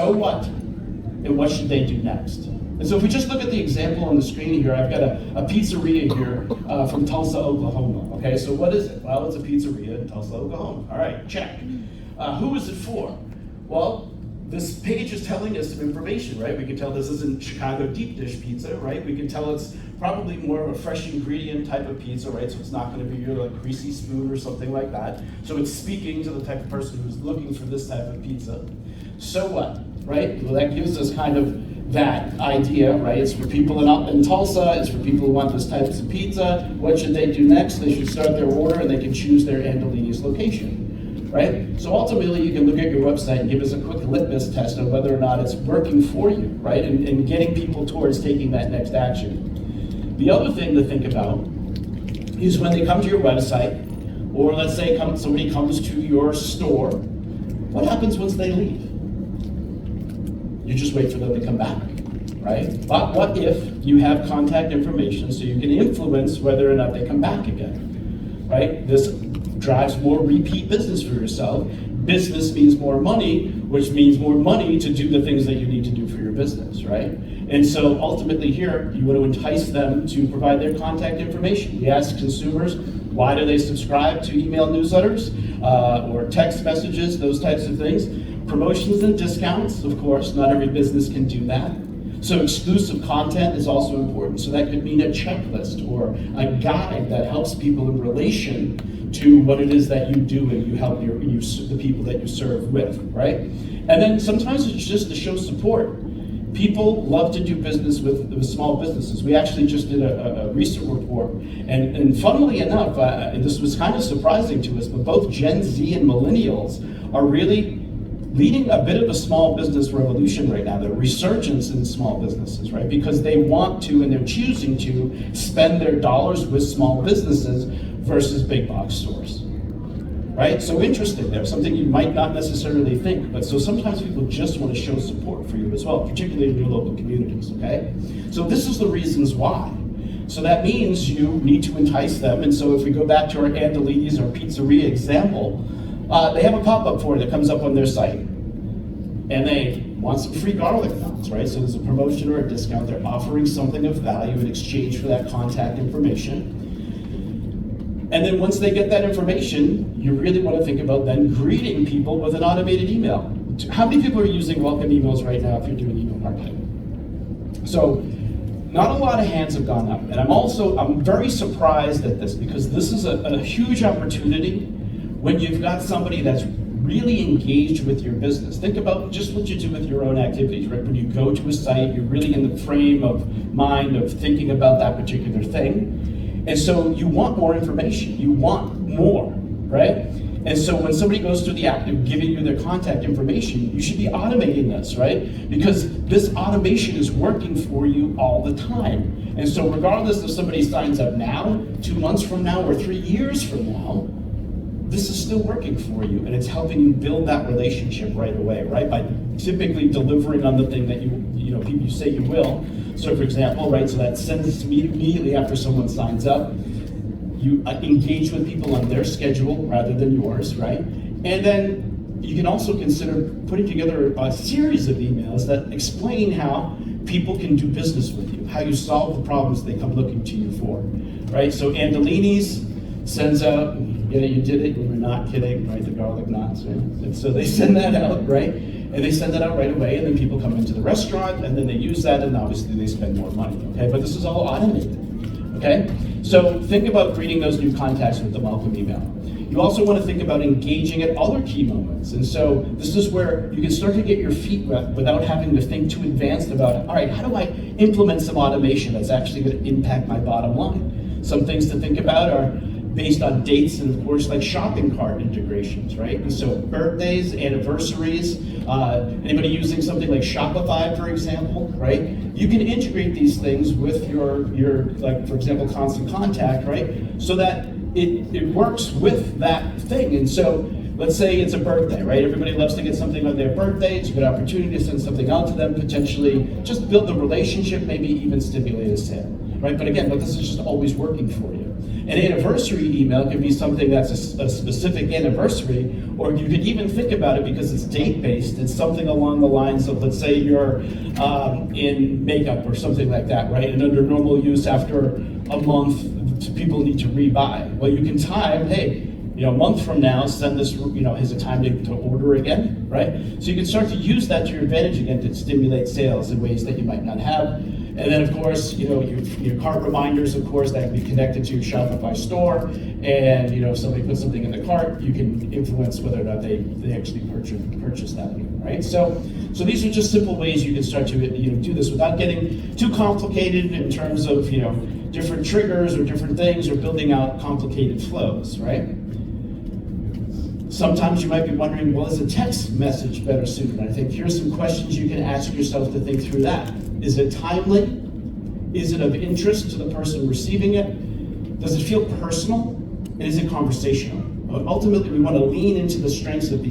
So what? And what should they do next? And so if we just look at the example on the screen here, I've got a pizzeria here from Tulsa, Oklahoma. Okay, so what is it? Well, it's a pizzeria in Tulsa, Oklahoma. All right, check. Who is it for? Well, this page is telling us some information, right? We can tell this isn't Chicago deep dish pizza, right? We can tell it's probably more of a fresh ingredient type of pizza, right? So it's not going to be your like greasy spoon or something like that. So it's speaking to the type of person who's looking for this type of pizza. So what, right? Well, that gives us kind of that idea, right? It's for people in Tulsa, it's for people who want this type of pizza. What should they do next? They should start their order and they can choose their Andolini's location, right? So ultimately you can look at your website and give us a quick litmus test of whether or not it's working for you, right? And getting people towards taking that next action. The other thing to think about is when they come to your website, or let's say somebody comes to your store, what happens once they leave? You just wait for them to come back, right? But what if you have contact information so you can influence whether or not they come back again, right? This drives more repeat business for yourself. Business means more money, which means more money to do the things that you need to do for your business, right? And so ultimately here, you want to entice them to provide their contact information. We ask consumers, why do they subscribe to email newsletters or text messages, those types of things? Promotions and discounts, of course, not every business can do that. So exclusive content is also important. So that could mean a checklist or a guide that helps people in relation to what it is that you do and you help the people that you serve with, right? And then sometimes it's just to show support. People love to do business with small businesses. We actually just did a recent report, and funnily enough, this was kind of surprising to us, but both Gen Z and millennials are really leading a bit of a small business revolution right now, the resurgence in small businesses, right? Because they want to, and they're choosing to, spend their dollars with small businesses versus big box stores, right? So interesting there, something you might not necessarily think, but so sometimes people just want to show support for you as well, particularly in your local communities, okay? So this is the reasons why. So that means you need to entice them, and so if we go back to our Andolini's or pizzeria example, they have a pop-up for it that comes up on their site. And they want some free garlic knots, right? So there's a promotion or a discount. They're offering something of value in exchange for that contact information. And then once they get that information, you really want to think about then greeting people with an automated email. How many people are using welcome emails right now if you're doing email marketing? So not a lot of hands have gone up. And I'm very surprised at this because this is a huge opportunity when you've got somebody that's really engaged with your business. Think about just what you do with your own activities, right? When you go to a site, you're really in the frame of mind of thinking about that particular thing. And so you want more information, you want more, right? And so when somebody goes through the act of giving you their contact information, you should be automating this, right? Because this automation is working for you all the time. And so regardless if somebody signs up now, 2 months from now, or 3 years from now, this is still working for you, and it's helping you build that relationship right away, right? By typically delivering on the thing that you say you will. So for example, right, so that sends immediately after someone signs up, you engage with people on their schedule rather than yours, right? And then you can also consider putting together a series of emails that explain how people can do business with you, how you solve the problems they come looking to you for, right? So Andolini's sends out, you did it, you were not kidding, right? The garlic knots, right? And so they send that out, right? And they send that out right away, and then people come into the restaurant, and then they use that, and obviously they spend more money, okay? But this is all automated, okay? So think about greeting those new contacts with the welcome email. You also want to think about engaging at other key moments. And so this is where you can start to get your feet wet without having to think too advanced about, all right, how do I implement some automation that's actually going to impact my bottom line? Some things to think about are based on dates and of course like shopping cart integrations, right? So birthdays, anniversaries, anybody using something like Shopify, for example, right? You can integrate these things with your like, for example, Constant Contact, right? So that it works with that thing. And so let's say it's a birthday, right? Everybody loves to get something on their birthday. It's a good opportunity to send something out to them, potentially just build the relationship, maybe even stimulate a sale. right? But again, this is just always working for you. An anniversary email can be something that's a specific anniversary, or you could even think about it because it's date-based. It's something along the lines of, let's say you're in makeup or something like that, right? And under normal use, after a month, people need to rebuy. Well, you can time, hey, a month from now, send this, is it time to order again, right? So you can start to use that to your advantage again to stimulate sales in ways that you might not have. And then, of course, your cart reminders, of course, that can be connected to your Shopify store. And, if somebody puts something in the cart, you can influence whether or not they actually purchase that again, right? So these are just simple ways you can start to do this without getting too complicated in terms of, different triggers or different things or building out complicated flows, right? Sometimes you might be wondering, well, is a text message better suited? And I think here's some questions you can ask yourself to think through that. Is it timely? Is it of interest to the person receiving it? Does it feel personal? And is it conversational? Ultimately, we want to lean into the strengths of the